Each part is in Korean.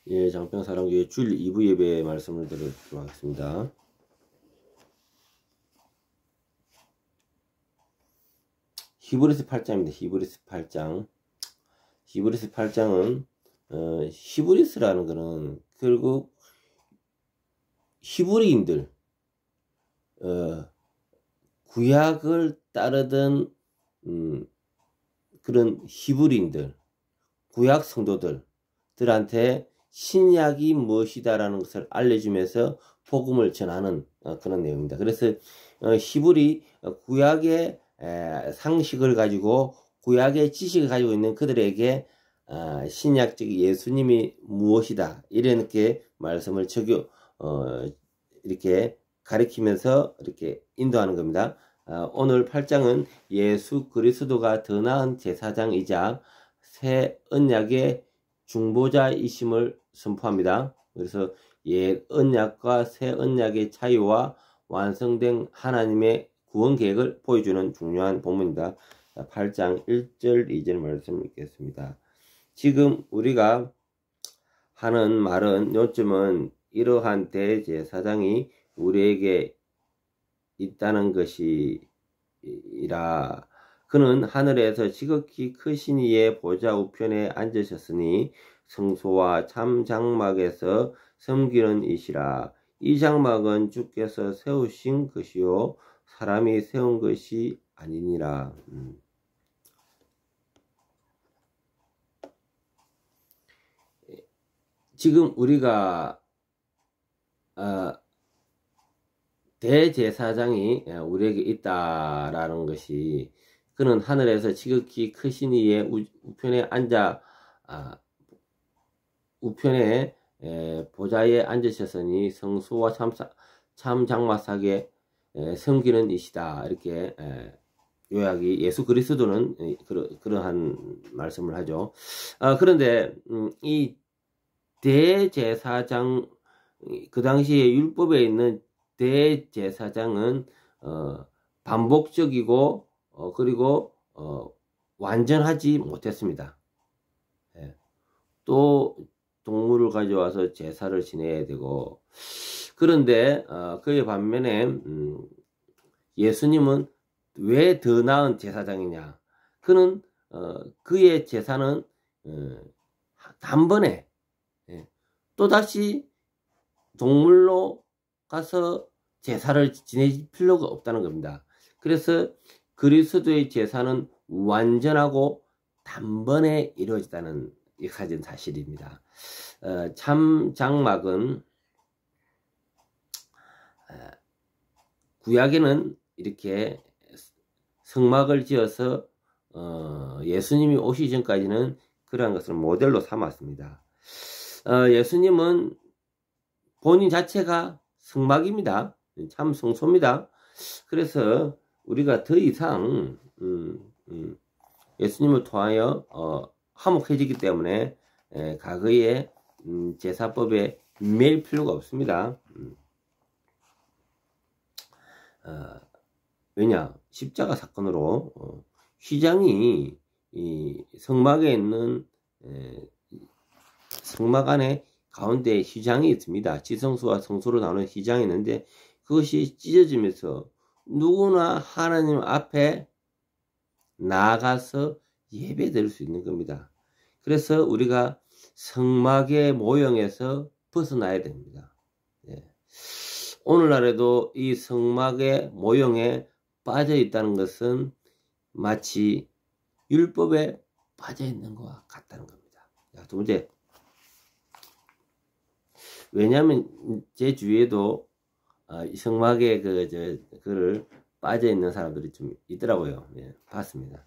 예, 장평사랑교회 주일 2부 예배 말씀을 드리도록 하겠습니다. 히브리서 8장입니다. 히브리서 8장. 히브리서 8장은 히브리스라는 것은 결국 히브리인들, 구약을 따르던 그런 히브리인들, 구약 성도들한테 신약이 무엇이다라는 것을 알려주면서 복음을 전하는 그런 내용입니다. 그래서 히브리 구약의 상식을 가지고 구약의 지식을 가지고 있는 그들에게 신약적 예수님이 무엇이다 이렇게 말씀을 이렇게 가리키면서 이렇게 인도하는 겁니다. 오늘 8장은 예수 그리스도가 더 나은 제사장이자 새 언약의 중보자이심을 선포합니다. 그래서 옛 언약과 새 언약의 차이와 완성된 하나님의 구원 계획을 보여주는 중요한 본문입니다. 8장 1절 2절 말씀 읽겠습니다. 지금 우리가 하는 말은 요점은 이러한 대제사장이 우리에게 있다는 것이라. 그는 하늘에서 지극히 크신 이의 보좌 우편에 앉으셨으니 성소와 참 장막에서 섬기는 이시라. 이 장막은 주께서 세우신 것이요 사람이 세운 것이 아니니라. 지금 우리가 대제사장이 우리에게 있다라는 것이 그는 하늘에서 지극히 크신 이의 우편에 앉아 우편에 보좌에 앉으셨으니 성소와 참 장막사에 섬기는 이시다. 이렇게 요약이 예수 그리스도는 그러한 말씀을 하죠. 그런데 이 대제사장, 그 당시에 율법에 있는 대제사장은 반복적이고 그리고 완전하지 못했습니다. 또 동물을 가져와서 제사를 지내야 되고, 그런데 그의 반면에 예수님은 왜 더 나은 제사장이냐? 그는 그의 제사는 단번에 또다시 동물로 가서 제사를 지낼 필요가 없다는 겁니다. 그래서 그리스도의 제사는 완전하고 단번에 이루어지다는 역사적인 사실입니다. 참 장막은 구약에는 이렇게 성막을 지어서 예수님이 오시기 전까지는 그러한 것을 모델로 삼았습니다. 예수님은 본인 자체가 성막입니다. 참 성소입니다. 그래서 우리가 더 이상 예수님을 통하여 화목해지기 때문에 과거의 제사법에 매일 필요가 없습니다. 왜냐? 십자가 사건으로 휘장이 이 성막에 있는 성막 안에 가운데 휘장이 있습니다. 지성소와 성소로 나오는 휘장이 있는데 그것이 찢어지면서 누구나 하나님 앞에 나아가서 예배 드릴 수 있는 겁니다. 그래서 우리가 성막의 모형에서 벗어나야 됩니다. 오늘날에도 이 성막의 모형에 빠져 있다는 것은 마치 율법에 빠져 있는 것과 같다는 겁니다. 두 번째, 왜냐하면 제 주위에도 성막에 그를 빠져 있는 사람들이 좀 있더라고요. 봤습니다.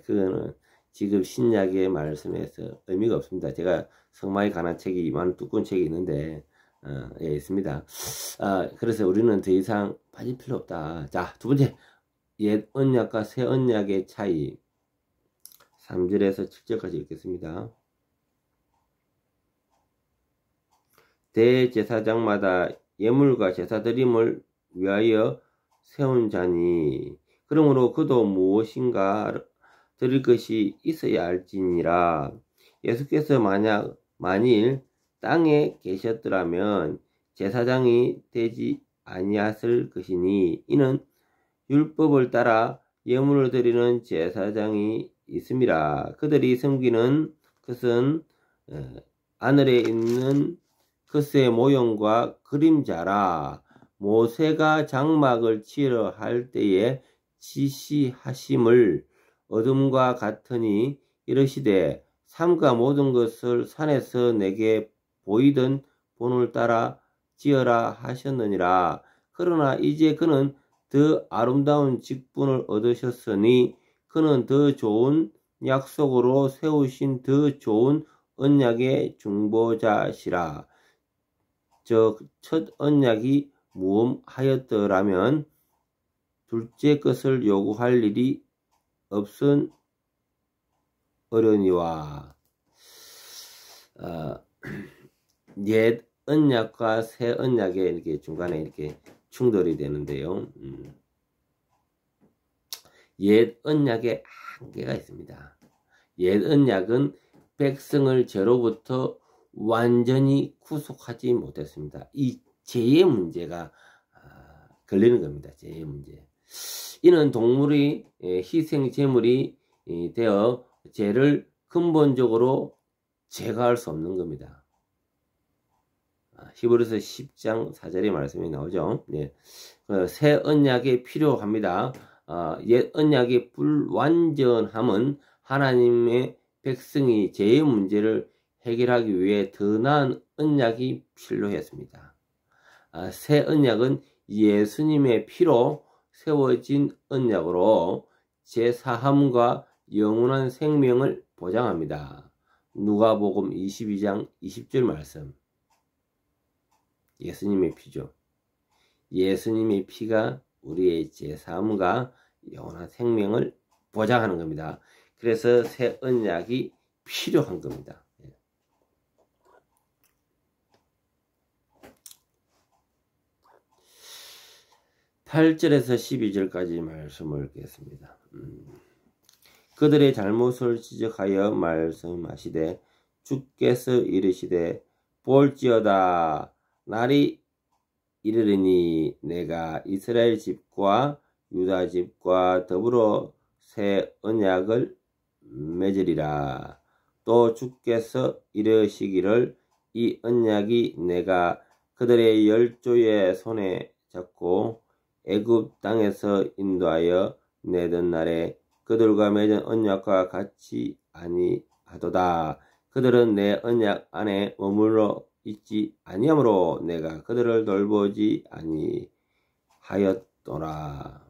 그거는 지금 신약의 말씀에서 의미가 없습니다. 제가 성막에 관한 책이 많은 두꺼운 책이 있는데 있습니다. 그래서 우리는 더 이상 빠질 필요 없다. 자, 두 번째, 옛 언약과 새 언약의 차이. 3절에서 7절까지 읽겠습니다. 대제사장마다 예물과 제사드림을 위하여 세운 자니 그러므로 그도 무엇인가 드릴 것이 있어야 할지니라. 예수께서 만약 만일 땅에 계셨더라면 제사장이 되지 아니하였을 것이니 이는 율법을 따라 예물을 드리는 제사장이 있음이라. 그들이 섬기는 것은 하늘에 있는 것의 모형과 그림자라. 모세가 장막을 치러 할 때에 지시하심을 어둠과 같으니 이르시되 삼가 모든 것을 산에서 내게 보이던 본을 따라 지어라 하셨느니라. 그러나 이제 그는 더 아름다운 직분을 얻으셨으니 그는 더 좋은 약속으로 세우신 더 좋은 언약의 중보자시라. 첫 언약이 무엄하였더라면 둘째 것을 요구할 일이 없으려니와. 옛 언약과 새 언약에 이렇게 중간에 이렇게 충돌이 되는데요. 옛 언약에 한계가 있습니다. 옛 언약은 백성을 죄로부터 완전히 구속하지 못했습니다. 이 죄의 문제가 걸리는 겁니다. 죄의 문제. 이는 동물이 희생 제물이 되어 죄를 근본적으로 제거할 수 없는 겁니다. 히브리서 10장 4절의 말씀이 나오죠. 네. 새 언약이 필요합니다. 옛 언약의 불완전함은 하나님의 백성이 죄의 문제를 해결하기 위해 더 나은 언약이 필요했습니다. 새 언약은 예수님의 피로 세워진 언약으로 제사함과 영원한 생명을 보장합니다. 누가복음 22장 20절 말씀. 예수님의 피죠. 예수님의 피가 우리의 제사함과 영원한 생명을 보장하는 겁니다. 그래서 새 언약이 필요한 겁니다. 8절에서 12절까지 말씀을 읽겠습니다. 그들의 잘못을 지적하여 말씀하시되 주께서 이르시되 볼지어다 날이 이르리니 내가 이스라엘 집과 유다 집과 더불어 새 언약을 맺으리라. 또 주께서 이르시기를 이 언약이 내가 그들의 열조의 손에 잡고 애굽 땅에서 인도하여 내던 날에 그들과 맺은 언약과 같이 아니하도다. 그들은 내 언약 안에 머물러 있지 아니하므로 내가 그들을 돌보지 아니하였도라.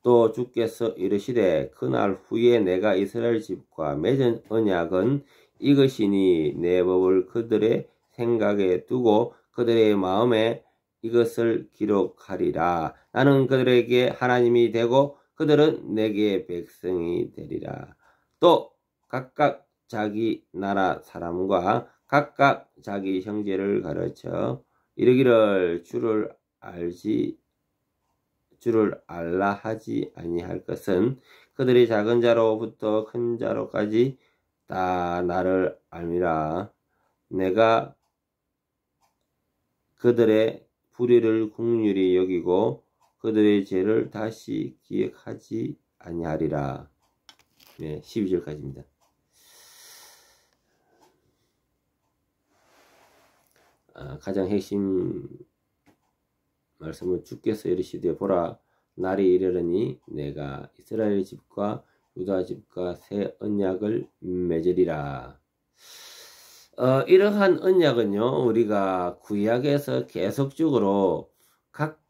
또 주께서 이르시되 그날 후에 내가 이스라엘 집과 맺은 언약은 이것이니 내 법을 그들의 생각에 두고 그들의 마음에 이것을 기록하리라. 나는 그들에게 하나님이 되고 그들은 내게 백성이 되리라. 또 각각 자기 나라 사람과 각각 자기 형제를 가르쳐 이르기를 주를 알라 하지 아니할 것은 그들이 작은 자로부터 큰 자로까지 다 나를 알미라. 내가 그들의 불의를 긍휼히 여기고 그들의 죄를 다시 기억하지 아니하리라. 네, 12절까지입니다. 가장 핵심 말씀은 주께서 이르시되 보라 날이 이르르니 내가 이스라엘 집과 유다 집과 새 언약을 맺으리라. 이러한 언약은요 우리가 구약에서 계속적으로 각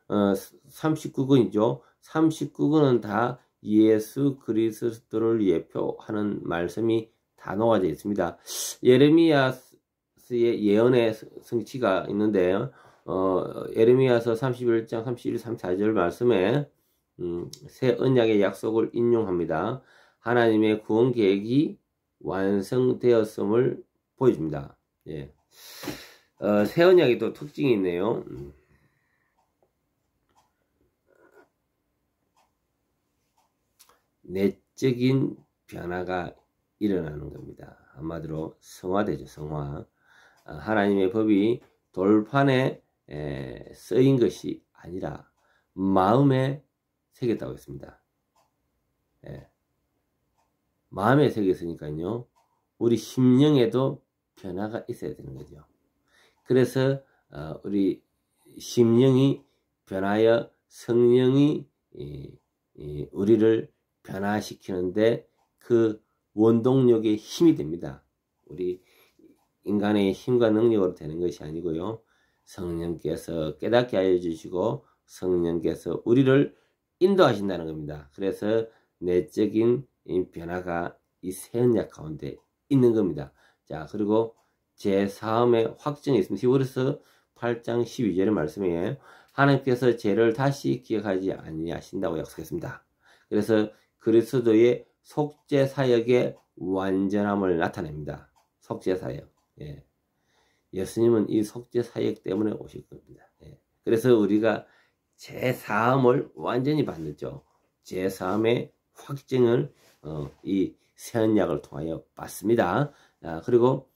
39권이죠. 39권은 다 예수 그리스도를 예표하는 말씀이 다 녹아져 있습니다. 예레미야스의 예언의 성취가 있는데요. 예레미야서 31장 31, 34절 말씀에 새 언약의 약속을 인용합니다. 하나님의 구원 계획이 완성되었음을 보여줍니다. 예. 새 언약이 또 특징이 있네요. 내적인 변화가 일어나는 겁니다. 한마디로 성화되죠. 성화. 하나님의 법이 돌판에 쓰인 것이 아니라 마음에 새겼다고 했습니다. 마음에 새겼으니까요. 우리 심령에도 변화가 있어야 되는 거죠. 그래서 우리 심령이 변하여 성령이 우리를 변화시키는데 그 원동력의 힘이 됩니다. 우리 인간의 힘과 능력으로 되는 것이 아니고요. 성령께서 깨닫게 하여 주시고 성령께서 우리를 인도하신다는 겁니다. 그래서 내적인 변화가 이 새 언약 가운데 있는 겁니다. 자, 그리고 제4음의 확증이 있습니다. 히브리서 8장 12절의 말씀에 하나님께서 죄를 다시 기억하지 아니하신다고 약속했습니다. 그래서 그리스도의 속죄 사역의 완전함을 나타냅니다. 속죄 사역. 예수님은 이 속죄 사역 때문에 오실 겁니다. 그래서 우리가 제4음을 완전히 받았죠. 제4음의 확증을 이 새 언약을 통하여 받습니다. 그리고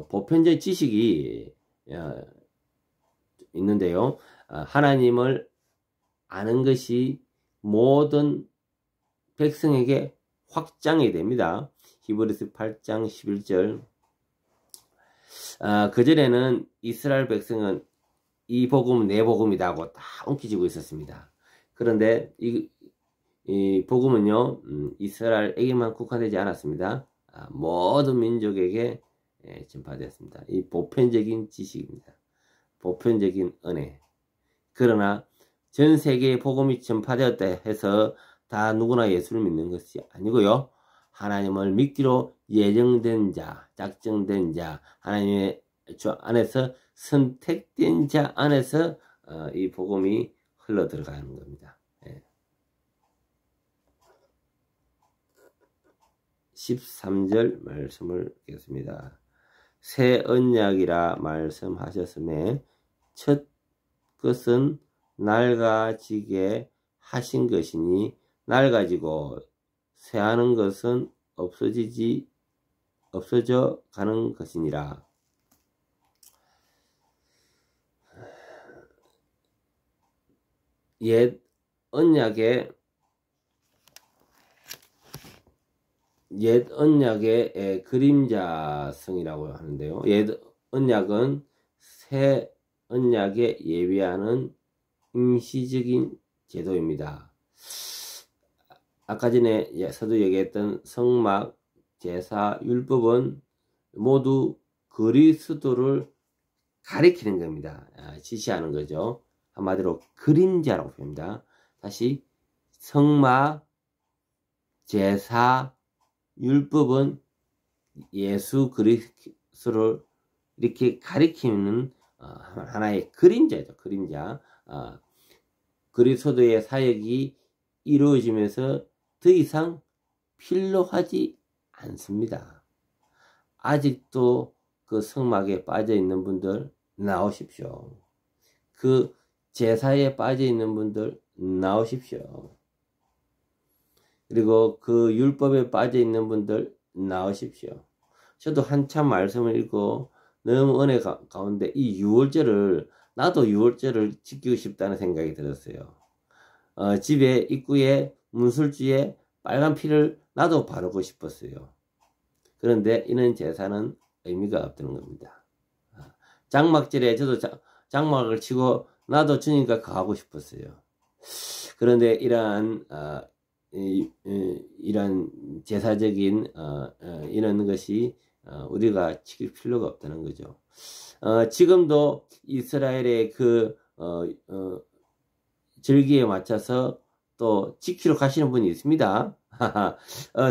보편적 지식이 있는데요. 하나님을 아는 것이 모든 백성에게 확장이 됩니다. 히브리서 8장 11절. 그전에는 이스라엘 백성은 이 복음은 내 복음이다 하고 다 움켜쥐고 있었습니다. 그런데 이 복음은요, 이스라엘에게만 국한되지 않았습니다. 모든 민족에게 전파되었습니다. 이 보편적인 지식입니다. 보편적인 은혜. 그러나 전 세계에 복음이 전파되었다 해서 다 누구나 예수를 믿는 것이 아니고요. 하나님을 믿기로 예정된 자, 작정된 자, 하나님의 주 안에서 선택된 자 안에서 이 복음이 흘러 들어가는 겁니다. 13절 말씀을 읽겠습니다. 새 언약이라 말씀하셨음에 첫 것은 낡아지게 하신 것이니 낡아지고 새하는 것은 없어져 가는 것이니라. 옛 언약의 그림자성이라고 하는데요. 옛 언약은 새 언약에 예비하는 임시적인 제도입니다. 아까 전에 서두 얘기했던 성막, 제사, 율법은 모두 그리스도를 가리키는 겁니다. 지시하는 거죠. 한마디로 그림자라고 표현합니다. 다시 성막, 제사, 율법은 예수 그리스도를 이렇게 가리키는 하나의 그림자죠. 그림자. 그리스도의 사역이 이루어지면서 더 이상 필요하지 않습니다. 아직도 그 성막에 빠져 있는 분들 나오십시오. 그 제사에 빠져 있는 분들 나오십시오. 그리고 그 율법에 빠져 있는 분들 나오십시오. 저도 한참 말씀을 읽고 너무 은혜 가운데 이 6월절을 나도 6월절을 지키고 싶다는 생각이 들었어요. 집에 입구에 문술주에 빨간 피를 나도 바르고 싶었어요. 그런데 이런 제사는 의미가 없다는 겁니다. 장막절에 저도 장막을 치고 나도 주님과 가고 싶었어요. 그런데 이러한 제사적인 이런 것이 우리가 지킬 필요가 없다는 거죠. 지금도 이스라엘의 그 절기에 맞춰서 또 지키러 가시는 분이 있습니다.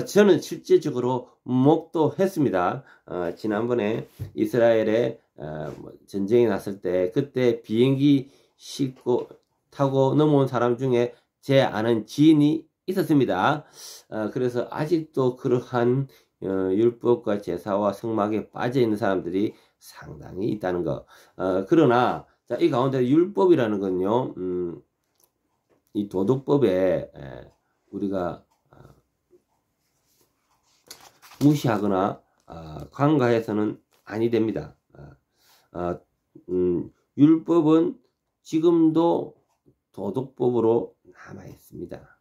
저는 실제적으로 목도했습니다. 지난번에 이스라엘에 전쟁이 났을 때 그때 비행기 싣고 타고 넘어온 사람 중에 제 아는 지인이 있었습니다. 그래서 아직도 그러한 율법과 제사와 성막에 빠져 있는 사람들이 상당히 있다는 것. 그러나 자, 이 가운데 율법이라는 건요, 이 도덕법에 우리가 무시하거나 간과해서는 아니 됩니다. 율법은 지금도 도덕법으로 남아 있습니다.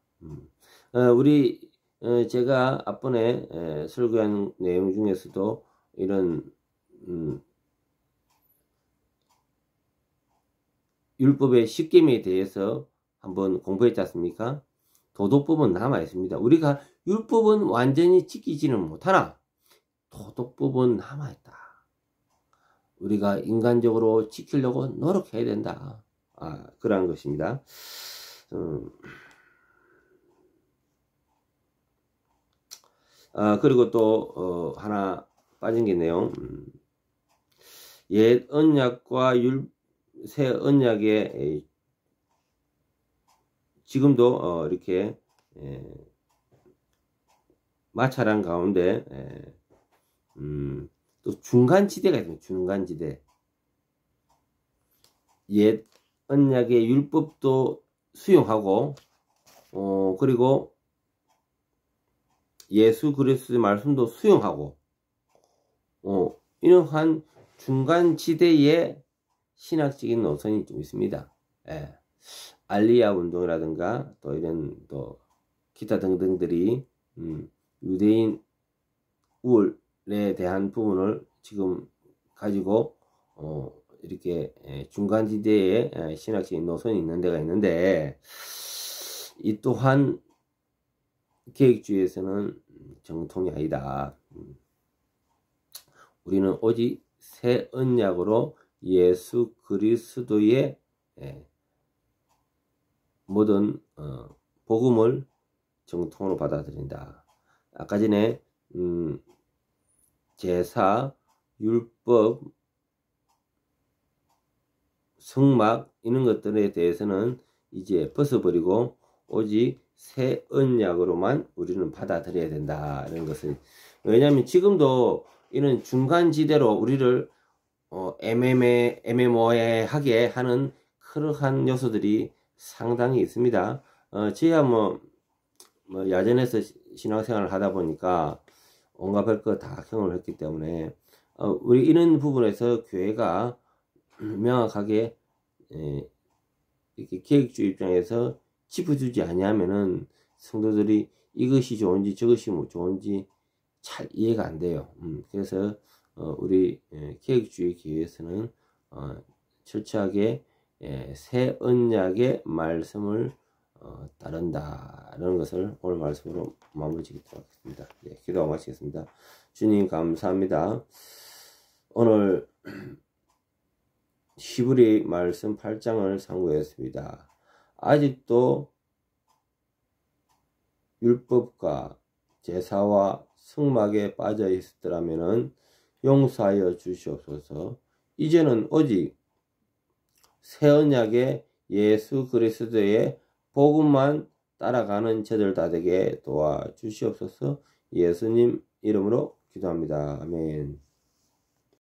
제가 앞번에 설교한 내용 중에서도 이런 율법의 10계명에 대해서 한번 공부했지 않습니까? 도덕법은 남아 있습니다. 우리가 율법은 완전히 지키지는 못하나 도덕법은 남아 있다. 우리가 인간적으로 지키려고 노력해야 된다. 그러한 것입니다. 그리고 또 하나 빠진 게 있네요. 옛 언약과 새 언약의 지금도 이렇게 마찰한 가운데 또 중간지대가 있습니다. 중간지대. 옛 언약의 율법도 수용하고 그리고 예수 그리스도의 말씀도 수용하고 이러한 중간지대의 신학적인 노선이 좀 있습니다. 알리야 운동이라든가 또 이런 또 기타 등등들이 유대인 우월에 대한 부분을 지금 가지고 이렇게 중간지대의 신학적인 노선이 있는 데가 있는데 이 또한 계획주의에서는 정통이 아니다. 우리는 오직 새 언약으로 예수 그리스도의 모든 복음을 정통으로 받아들인다. 아까 전에 제사, 율법, 성막 이런 것들에 대해서는 이제 벗어버리고 오직 새 언약으로만 우리는 받아들여야 된다. 이런 것을. 왜냐하면 지금도 이런 중간지대로 우리를 애매모호하게 하는 그러한 요소들이 상당히 있습니다. 저희야 뭐 야전에서 신앙생활을 하다 보니까 온갖 별거 다 경험을 했기 때문에 우리 이런 부분에서 교회가 명확하게 이렇게 계획주의 입장에서 짚어주지 아니하면은 성도들이 이것이 좋은지 저것이 좋은지 잘 이해가 안 돼요. 그래서 우리 계획주의 교회에서는 철저하게 새 언약의 말씀을 따른다라는 것을 오늘 말씀으로 마무리 짓도록 하겠습니다. 기도하고 마치겠습니다. 주님 감사합니다. 오늘 히브리 말씀 8장을 상고했습니다. 아직도 율법과 제사와 성막에 빠져 있었더라면 용서하여 주시옵소서. 이제는 오직 새 언약의 예수 그리스도의 복음만 따라가는 저들 다 되게 도와주시옵소서. 예수님 이름으로 기도합니다. 아멘.